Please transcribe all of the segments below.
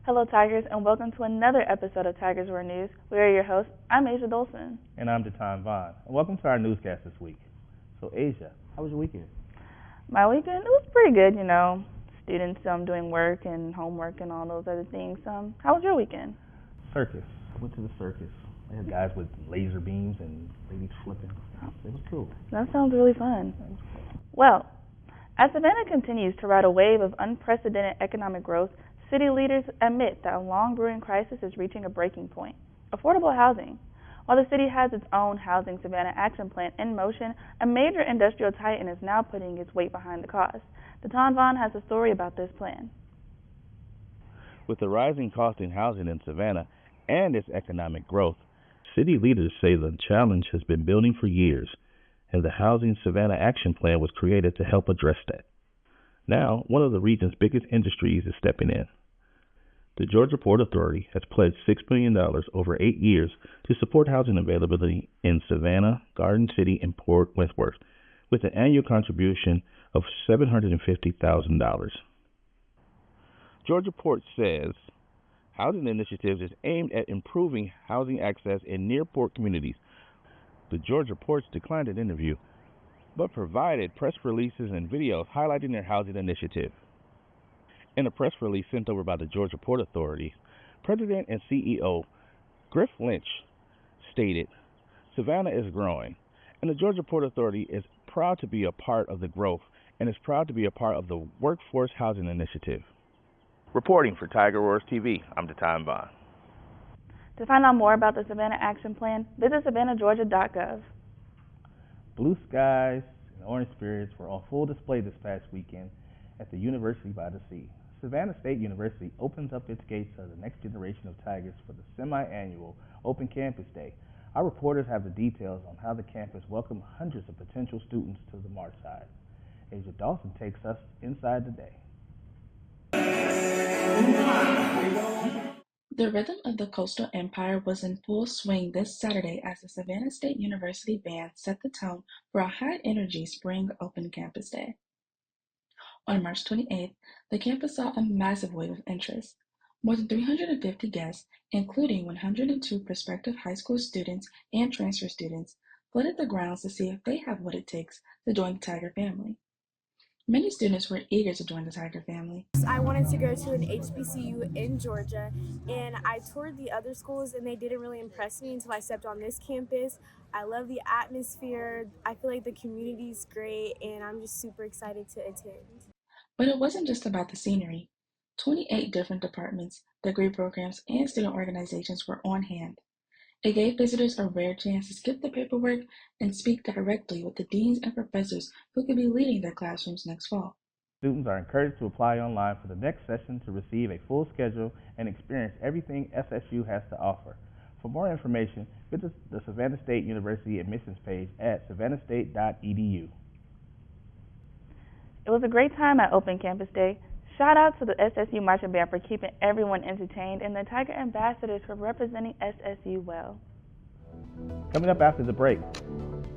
Hello, Tigers, and welcome to another episode of Tigers World News. We are your hosts. I'm Asia Dolson. And I'm Daton Vaughn. And welcome to our newscast this week. So, Asia, how was your weekend? My weekend, it was pretty good, Students doing work and homework and all those other things. How was your weekend? Circus. I went to the circus. They had guys with laser beams and ladies flipping. It was cool. That sounds really fun. Well, as Savannah continues to ride a wave of unprecedented economic growth, city leaders admit that a long-brewing crisis is reaching a breaking point: affordable housing. While the city has its own Housing Savannah Action Plan in motion, a major industrial titan is now putting its weight behind the cost. Daton Vaughn has a story about this plan. With the rising cost in housing in Savannah and its economic growth, city leaders say the challenge has been building for years, and the Housing Savannah Action Plan was created to help address that. Now, one of the region's biggest industries is stepping in. The Georgia Port Authority has pledged $6 million over 8 years to support housing availability in Savannah, Garden City, and Port Wentworth, with an annual contribution of $750,000. Georgia Port says housing initiatives is aimed at improving housing access in near port communities. The Georgia Ports declined an interview, but provided press releases and videos highlighting their housing initiative. In a press release sent over by the Georgia Port Authority, President and CEO Griff Lynch stated, "Savannah is growing, and the Georgia Port Authority is proud to be a part of the growth and is proud to be a part of the Workforce Housing Initiative." Reporting for Tiger Wars TV, I'm Daton Vaughn. To find out more about the Savannah Action Plan, visit savannahgeorgia.gov. Blue skies and orange spirits were on full display this past weekend at the University by the Sea. Savannah State University opens up its gates to the next generation of Tigers for the semi-annual Open Campus Day. Our reporters have the details on how the campus welcomed hundreds of potential students to the March side. Asia Dolson takes us inside the day. The rhythm of the Coastal Empire was in full swing this Saturday as the Savannah State University band set the tone for a high-energy spring Open Campus Day. On March 28th, the campus saw a massive wave of interest. More than 350 guests, including 102 prospective high school students and transfer students, flooded the grounds to see if they have what it takes to join the Tiger family. Many students were eager to join the Tiger family. I wanted to go to an HBCU in Georgia, and I toured the other schools, and they didn't really impress me until I stepped on this campus. I love the atmosphere. I feel like the community's great, and I'm just super excited to attend. But it wasn't just about the scenery. 28 different departments, degree programs, and student organizations were on hand. It gave visitors a rare chance to skip the paperwork and speak directly with the deans and professors who could be leading their classrooms next fall. Students are encouraged to apply online for the next session to receive a full schedule and experience everything SSU has to offer. For more information, visit the Savannah State University admissions page at savannahstate.edu. It was a great time at Open Campus Day. Shout out to the SSU Marching Band for keeping everyone entertained and the Tiger Ambassadors for representing SSU well. Coming up after the break,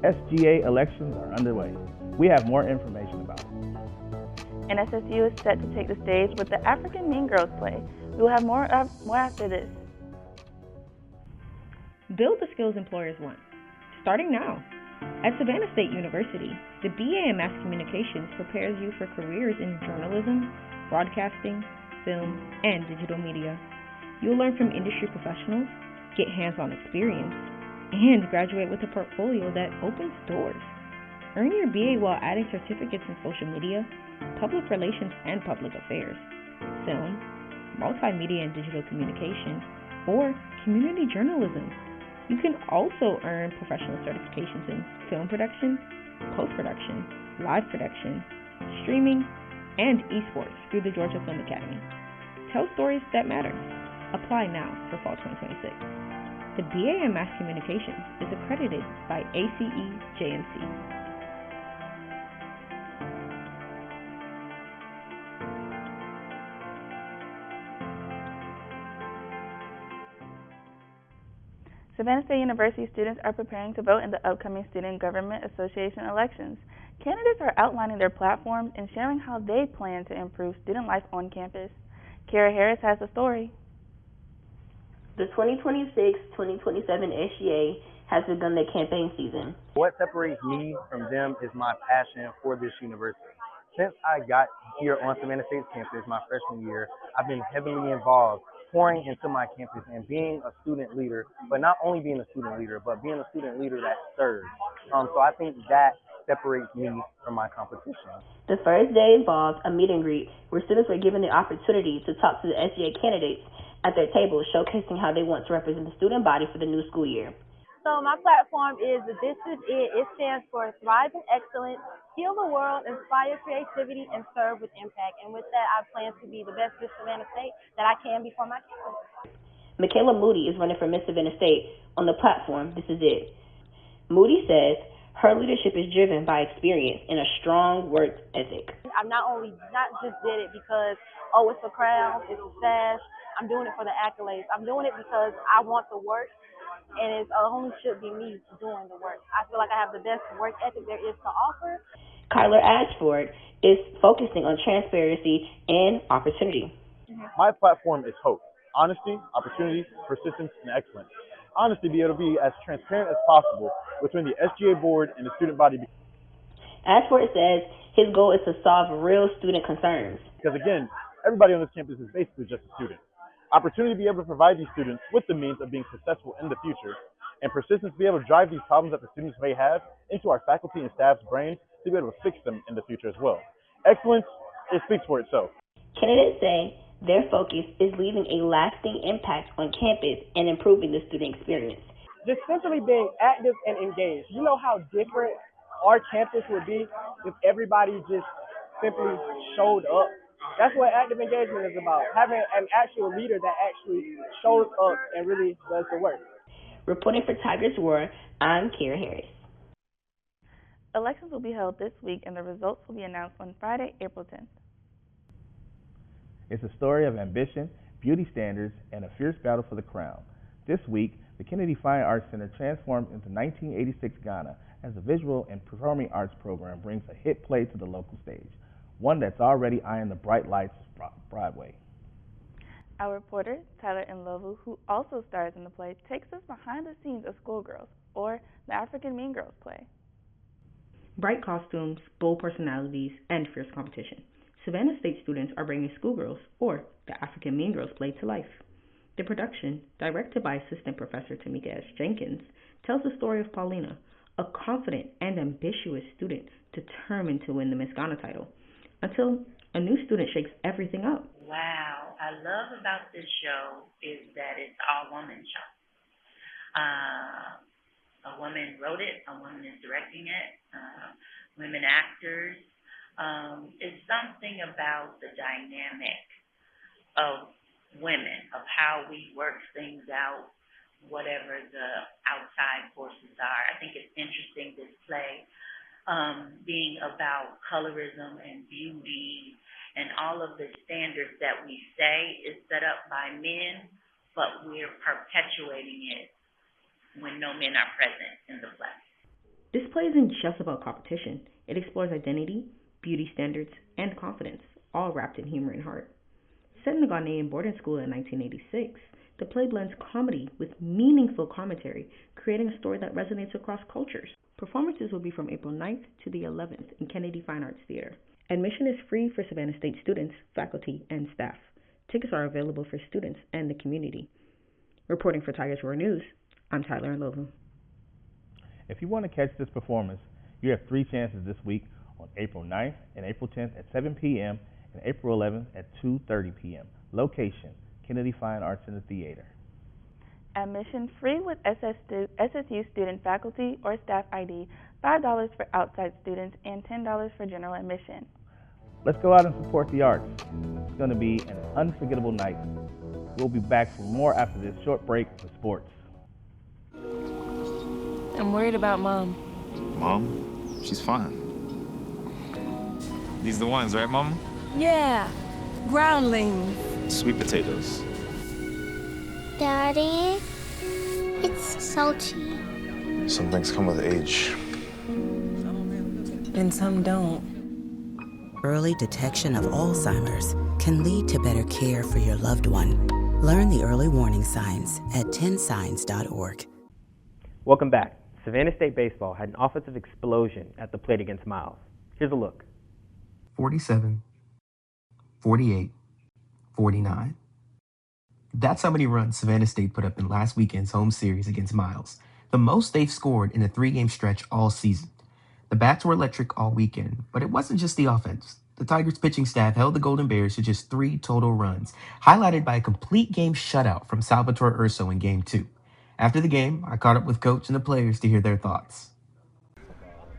SGA Elections are underway. We have more information about it. And SSU is set to take the stage with the African Mean Girls play. We will have more after this. Build the skills employers want. Starting now. At Savannah State University, the BA in Mass Communications prepares you for careers in journalism, broadcasting, film, and digital media. You'll learn from industry professionals, get hands-on experience, and graduate with a portfolio that opens doors. Earn your BA while adding certificates in social media, public relations and public affairs, film, multimedia and digital communication, or community journalism. You can also earn professional certifications in film production, post-production, live production, streaming, and esports through the Georgia Film Academy. Tell stories that matter. Apply now for fall 2026. The BA in Mass Communications is accredited by ACE-JMC. Savannah State University students are preparing to vote in the upcoming Student Government Association elections. Candidates are outlining their platforms and sharing how they plan to improve student life on campus. Kara Harris has the story. The 2026-2027 SGA has begun their campaign season. What separates me from them is my passion for this university. Since I got here on Savannah State's campus my freshman year, I've been heavily involved pouring into my campus and being a student leader, but not only being a student leader, but being a student leader that serves. So I think that separates me from my competition. The first day involved a meet and greet where students were given the opportunity to talk to the SGA candidates at their tables, showcasing how they want to represent the student body for the new school year. So my platform is This Is It. It stands for Thrive in Excellence, Heal the World, Inspire Creativity, and Serve with Impact. And with that, I plan to be the best Miss Savannah State that I can be for my campus. Michaela Moody is running for Miss Savannah State on the platform This Is It. Moody says her leadership is driven by experience and a strong work ethic. I'm not just did it because, it's a crown, it's a sash. I'm doing it for the accolades. I'm doing it because I want the work, and it only should be me doing the work. I feel like I have the best work ethic there is to offer. Kyler Ashford is focusing on transparency and opportunity. My platform is hope, honesty, opportunity, persistence, and excellence. Honesty, be able to be as transparent as possible between the SGA board and the student body. Ashford says his goal is to solve real student concerns. Because again, everybody on this campus is basically just a student. Opportunity to be able to provide these students with the means of being successful in the future, and persistence to be able to drive these problems that the students may have into our faculty and staff's brains to be able to fix them in the future as well. Excellence, it speaks for itself. Candidates say their focus is leaving a lasting impact on campus and improving the student experience. Just simply being active and engaged. You know how different our campus would be if everybody just simply showed up. That's what active engagement is about, having an actual leader that actually shows up and really does the work. Reporting for Tigers Roar, I'm Kara Harris. Elections will be held this week and the results will be announced on Friday, April 10th. It's a story of ambition, beauty standards, and a fierce battle for the crown. This week, the Kennedy Fine Arts Center transformed into 1986 Ghana as the visual and performing arts program brings a hit play to the local stage, one that's already eyeing the bright lights of Broadway. Our reporter, Tyler Nlovu, who also stars in the play, takes us behind the scenes of Schoolgirls, or the African Mean Girls play. Bright costumes, bold personalities, and fierce competition. Savannah State students are bringing Schoolgirls, or the African Mean Girls play, to life. The production, directed by Assistant Professor Tamika S. Jenkins, tells the story of Paulina, a confident and ambitious student determined to win the Miss Ghana title, until a new student shakes everything up. Wow, I love about this show is that it's all woman show. A woman wrote it, a woman is directing it, women actors. It's something about the dynamic of women, of how we work things out, whatever the outside forces are. I think it's interesting, this play being about colorism and beauty and all of the standards that we say is set up by men, but we're perpetuating it when no men are present in the play. This play isn't just about competition. It explores identity, beauty standards, and confidence, all wrapped in humor and heart. Set in a Ghanaian boarding school in 1986, the play blends comedy with meaningful commentary, creating a story that resonates across cultures. Performances will be from April 9th to the 11th in Kennedy Fine Arts Theater. Admission is free for Savannah State students, faculty, and staff. Tickets are available for students and the community. Reporting for Tigers Roar News, I'm Tyler Nlovu. If you want to catch this performance, you have 3 chances this week on April 9th and April 10th at 7 p.m. and April 11th at 2:30 p.m. Location, Kennedy Fine Arts Center Theater. Admission free with SSU student faculty or staff ID, $5 for outside students, and $10 for general admission. Let's go out and support the arts. It's going to be an unforgettable night. We'll be back for more after this short break for sports. I'm worried about Mom. Mom? She's fine. These the ones, right, Mom? Yeah, groundlings. Sweet potatoes. Daddy, it's salty. Some things come with age. And some don't. Early detection of Alzheimer's can lead to better care for your loved one. Learn the early warning signs at 10signs.org. Welcome back. Savannah State baseball had an offensive explosion at the plate against Miles. Here's a look. 47, 48, 49. That's how many runs Savannah State put up in last weekend's home series against Miles, the most they've scored in a 3-game stretch all season. The bats were electric all weekend, but it wasn't just the offense. The Tigers pitching staff held the Golden Bears to just 3 total runs, highlighted by a complete game shutout from Salvatore Urso in Game 2. After the game, I caught up with Coach and the players to hear their thoughts.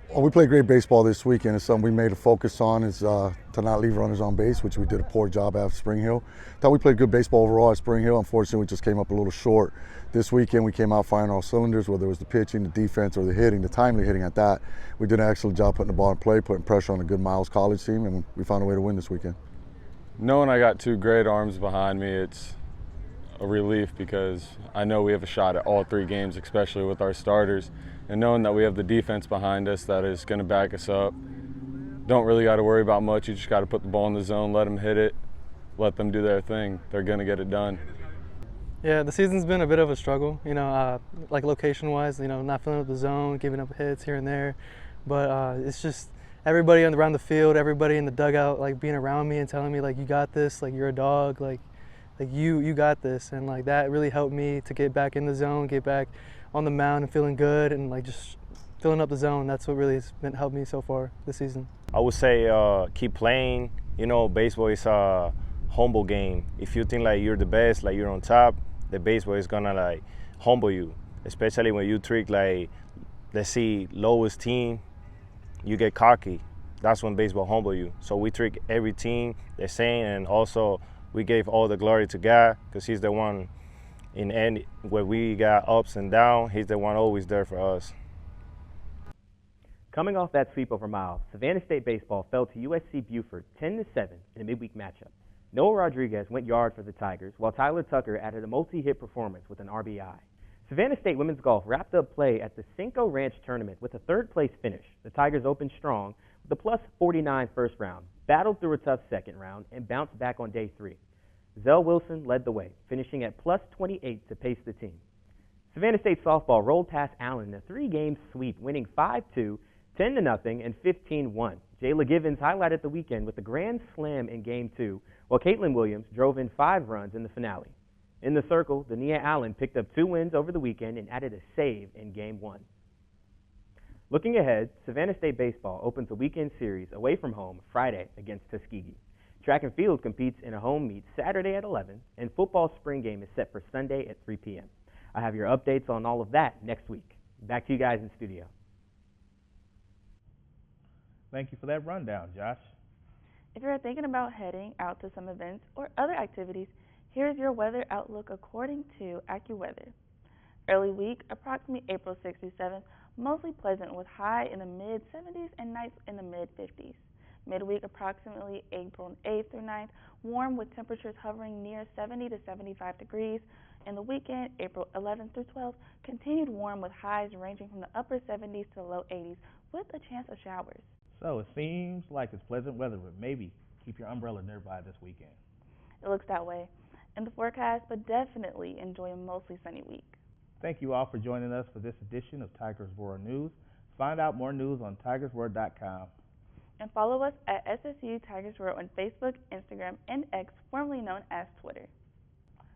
Well, we played great baseball this weekend. It's something we made a focus on is to not leave runners on base, which we did a poor job at Spring Hill. Thought we played good baseball overall at Spring Hill. Unfortunately, we just came up a little short. This weekend, we came out firing all cylinders, whether it was the pitching, the defense, or the hitting, the timely hitting at that. We did an excellent job putting the ball in play, putting pressure on a good Miles College team, and we found a way to win this weekend. Knowing I got 2 great arms behind me, it's a relief because I know we have a shot at all 3 games, especially with our starters. And knowing that we have the defense behind us that is going to back us up, don't really got to worry about much. You just got to put the ball in the zone, let them hit it, let them do their thing. They're going to get it done. Yeah, the season's been a bit of a struggle, like location-wise, not filling up the zone, giving up hits here and there. But it's just everybody around the field, everybody in the dugout, like being around me and telling me, like, you got this, like, you're a dog, like you got this. And, like, that really helped me to get back in the zone, get back on the mound and feeling good and, like, just filling up the zone. That's what really has helped me so far this season. I would say keep playing. Baseball is a humble game. If you think like you're the best, like you're on top, the baseball is gonna like humble you. Especially when you trick like, let's see, lowest team, you get cocky. That's when baseball humble you. So we trick every team the same, and also we gave all the glory to God because He's the one in any where we got ups and downs. He's the one always there for us. Coming off that sweep over Miles, Savannah State baseball fell to USC Buford 10-7 in a midweek matchup. Noah Rodriguez went yard for the Tigers, while Tyler Tucker added a multi-hit performance with an RBI. Savannah State women's golf wrapped up play at the Cinco Ranch tournament with a third-place finish. The Tigers opened strong with a plus 49 first round, battled through a tough second round, and bounced back on day 3. Zell Wilson led the way, finishing at plus 28 to pace the team. Savannah State softball rolled past Allen in a 3-game sweep, winning 5-2, 10-0, and 15-1. Jayla Givens highlighted the weekend with a grand slam in Game 2, while Caitlin Williams drove in 5 runs in the finale. In the circle, Dania Allen picked up 2 wins over the weekend and added a save in Game 1. Looking ahead, Savannah State baseball opens a weekend series away from home Friday against Tuskegee. Track and field competes in a home meet Saturday at 11, and football spring game is set for Sunday at 3 p.m. I have your updates on all of that next week. Back to you guys in studio. Thank you for that rundown, Josh. If you're thinking about heading out to some events or other activities, here's your weather outlook according to AccuWeather. Early week, approximately April 6th through 7th, mostly pleasant with high in the mid-70s and nights in the mid-50s. Midweek, approximately April 8th through 9th, warm with temperatures hovering near 70 to 75 degrees. And the weekend, April 11th through 12th, continued warm with highs ranging from the upper 70s to the low 80s with a chance of showers. So it seems like it's pleasant weather, but maybe keep your umbrella nearby this weekend. It looks that way in the forecast, but definitely enjoy a mostly sunny week. Thank you all for joining us for this edition of Tigers Roar News. Find out more news on tigersroar.com. And follow us at SSU Tigers Roar on Facebook, Instagram, and X, formerly known as Twitter.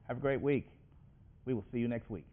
Have a great week. We will see you next week.